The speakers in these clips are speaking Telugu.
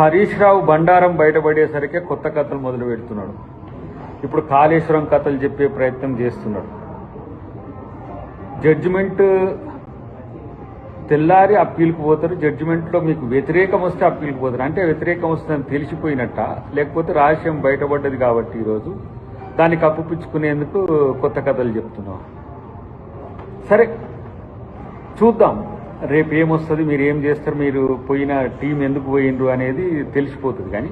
హరీష్ రావు బండారం బయటపడేసరికి కొత్త కథలు మొదలు పెడుతున్నాడు. ఇప్పుడు కాళేశ్వరం కథలు చెప్పే ప్రయత్నం చేస్తున్నాడు. జడ్జిమెంట్ తెల్లారి అప్పీల్కి పోతారు. జడ్జిమెంట్లో మీకు వ్యతిరేకం వస్తే అప్పీల్కి పోతారు. అంటే వ్యతిరేకం వస్తుందని తెలిసిపోయినట్ట, లేకపోతే రహస్యం బయటపడ్డది కాబట్టి ఈరోజు దాన్ని కప్పుపుచ్చుకునేందుకు కొత్త కథలు చెప్తున్నాం. సరే చూద్దాం రేపు ఏమొస్తుంది, మీరు ఏం చేస్తారు, మీరు పోయిన టీం ఎందుకు పోయినరు అనేది తెలిసిపోతుంది. కానీ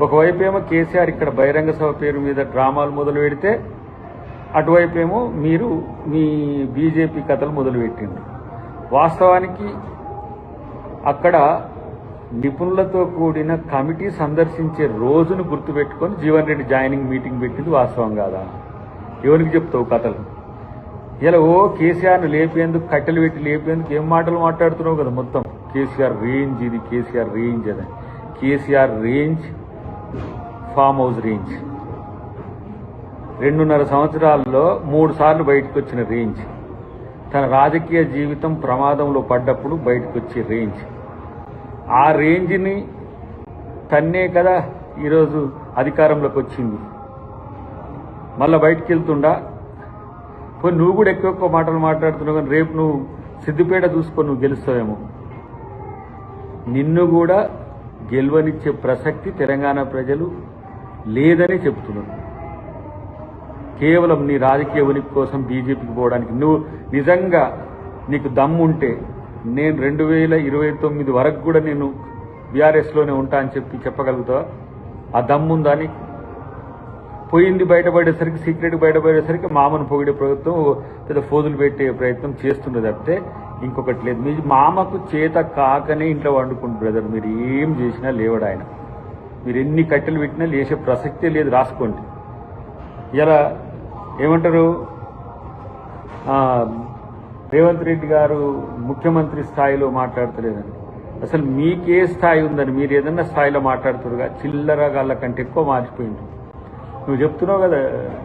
ఒకవైపు ఏమో కేసీఆర్ ఇక్కడ బహిరంగ సభ పేరు మీద డ్రామాలు మొదలు పెడితే, అటువైపు ఏమో మీరు మీ బీజేపీ కథలు మొదలు పెట్టిండ్రు. వాస్తవానికి అక్కడ నిపుణులతో కూడిన కమిటీ సందర్శించే రోజును గుర్తుపెట్టుకొని జీవన్ రెడ్డి జాయినింగ్ మీటింగ్ పెట్టింది వాస్తవం కాదా? ఎవరికి చెప్తావు కథలు? ఇలా కేసీఆర్ను లేపేందుకు కట్టెలు పెట్టి లేపేందుకు ఏం మాటలు మాట్లాడుతున్నావు కదా. మొత్తం కేసీఆర్ రేంజ్ ఇది, కేసీఆర్ రేంజ్ అది. KCR range farm house range 2.5 సంవత్సరాల్లో 3 సార్లు బయటకు వచ్చిన రేంజ్. తన రాజకీయ జీవితం ప్రమాదంలో పడ్డప్పుడు బయటకు వచ్చే రేంజ్. ఆ రేంజ్ని తన్నే కదా ఈరోజు అధికారంలోకి వచ్చింది. మళ్ళీ బయటికి వెళ్తుండా? పోయి నువ్వు కూడా ఎక్కువ మాటలు మాట్లాడుతున్నావు. కానీ రేపు నువ్వు సిద్దిపేట చూసుకొని నువ్వు గెలుస్తావేమో. నిన్ను కూడా గెలవనిచ్చే ప్రసక్తి తెలంగాణ ప్రజలు లేదని చెప్తున్నారు. కేవలం నీ రాజకీయ ఉనికి కోసం బీజేపీకి పోవడానికి నువ్వు నిజంగా నీకు దమ్ముంటే నేను 2029 వరకు కూడా నేను బీఆర్ఎస్లోనే ఉంటా అని చెప్పగలుగుతావా? ఆ దమ్ముందా నీకు? పోయింది బయటపడేసరికి, సీక్రెట్ బయటపడేసరికి మామను పొగిడే ప్రభుత్వం పెద్ద ఫోజులు పెట్టే ప్రయత్నం చేస్తున్నది తప్పితే ఇంకొకటి లేదు. మీ మామకు చేత కాకనే ఇంట్లో వండుకుంటు బ్రదర్. మీరు ఏం చేసినా లేవడు ఆయన. మీరు ఎన్ని కట్టెలు పెట్టినా లేచే ప్రసక్తే లేదు. రాసుకోండి. ఇలా ఏమంటారు, రేవంత్ రెడ్డి గారు ముఖ్యమంత్రి స్థాయిలో మాట్లాడతలేదని. అసలు మీకే స్థాయి ఉందని మీరు ఏదన్నా స్థాయిలో మాట్లాడుతురుగా. చిల్లర గాళ్ళ కంటే ఎక్కువ మారిపోయింది. నువ్వు చెప్తున్నావు కదా,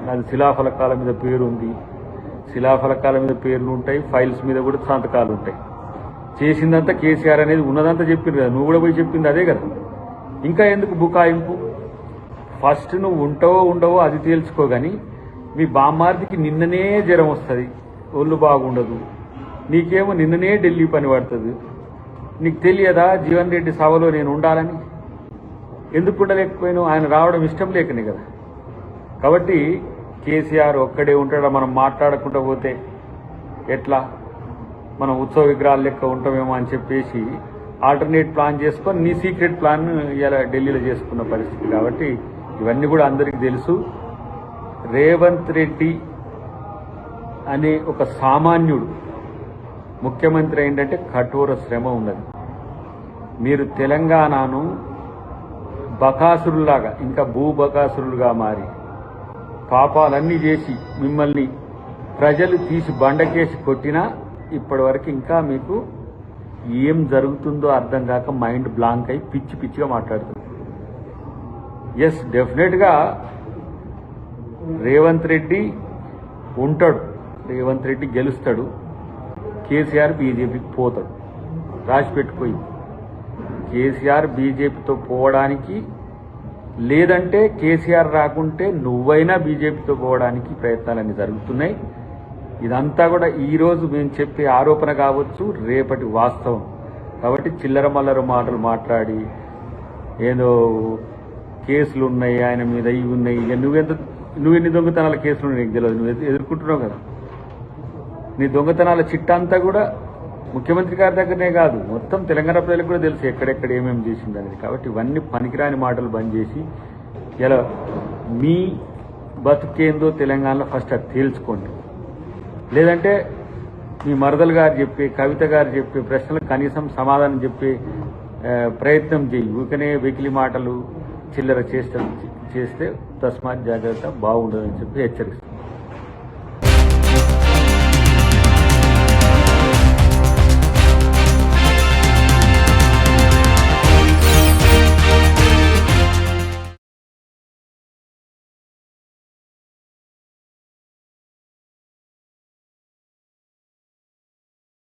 నాది శిలాఫలకాల మీద పేరు ఉంది. శిలాఫలకాల మీద పేర్లు ఉంటాయి, ఫైల్స్ మీద కూడా సంతకాలు ఉంటాయి. చేసిందంతా కేసీఆర్ అనేది ఉన్నదంతా చెప్పింది కదా. నువ్వు కూడా పోయి చెప్పింది అదే కదా. ఇంకా ఎందుకు బుకాయింపు? ఫస్ట్ నువ్వు ఉంటావో ఉండవో అది తేల్చుకోగాని, మీ బామ్మార్దికి నిన్ననే జ్వరం వస్తుంది, ఒళ్ళు బాగుండదు. నీకేమో నిన్ననే ఢిల్లీ పని పడుతుంది. నీకు తెలియదా జీవన్ రెడ్డి సభలో నేను ఉండాలని? ఎందుకు ఉండలేకపోయినావు? ఆయన రావడం ఇష్టం లేకనే కదా. కాబట్టి కేసీఆర్ ఒక్కడే ఉంటాడా? మనం మాట్లాడకుండా పోతే ఎట్లా? మనం ఉత్సవ విగ్రహాల లెక్క ఉంటామేమో అని చెప్పేసి ఆల్టర్నేట్ ప్లాన్ చేసుకొని నీ సీక్రెట్ ప్లాన్ ఇలా ఢిల్లీలో చేసుకున్న పరిస్థితి. కాబట్టి ఇవన్నీ కూడా అందరికీ తెలుసు. రేవంత్ రెడ్డి అనే ఒక సామాన్యుడు ముఖ్యమంత్రి ఏంటంటే కఠోర శ్రమ ఉన్నది. మీరు తెలంగాణను బకాసురులాగా, ఇంకా భూబకాసురులుగా మారి పాపాలన్నీ చేసి మిమ్మల్ని ప్రజలు తీసి బండకేసి కొట్టినా ఇప్పటి వరకు ఇంకా మీకు ఏం జరుగుతుందో అర్థం కాక మైండ్ బ్లాంక్ అయి పిచ్చి పిచ్చిగా మాట్లాడుతుంది. ఎస్, డెఫినెట్గా రేవంత్ రెడ్డి ఉంటాడు, రేవంత్ రెడ్డి గెలుస్తాడు, కేసీఆర్ బీజేపీకి పోతాడు. రాసి పెట్టుకోయి. కేసీఆర్ బీజేపీతో పోవడానికి, లేదంటే కేసీఆర్ రాకుంటే నువ్వైనా బీజేపీతో పోవడానికి ప్రయత్నాలన్నీ జరుగుతున్నాయి. ఇదంతా కూడా ఈరోజు మేము చెప్పే ఆరోపణ కావచ్చు, రేపటి వాస్తవం. కాబట్టి చిల్లర మల్లర మాటలు మాట్లాడి ఏదో కేసులు ఉన్నాయి ఆయన మీద, ఇవి ఉన్నాయి, ఇక నువ్వెన్ని దొంగతనాల కేసులు నీకు తెలియదు. నువ్వు ఎదుర్కొంటున్నావు కదా. నీ దొంగతనాల చిట్టంతా కూడా ముఖ్యమంత్రి గారి దగ్గరనే కాదు, మొత్తం తెలంగాణ ప్రజలకు కూడా తెలుసు ఎక్కడెక్కడ ఏమేమి చేసింది అనేది. కాబట్టి ఇవన్నీ పనికిరాని మాటలు బంద్ చేసి ఇలా మీ బతుకేందో తెలంగాణలో ఫస్ట్ అది తేల్చుకోండి. లేదంటే మీ మరదలు గారు చెప్పే, కవిత గారు చెప్పే ప్రశ్నలకు కనీసం సమాధానం చెప్పే ప్రయత్నం చేయి. ఊకనే వెకిలి మాటలు చిల్లర చేస్తే తస్మాత్ జాగ్రత్త, బాగుండదని చెప్పి హెచ్చరిస్తాను.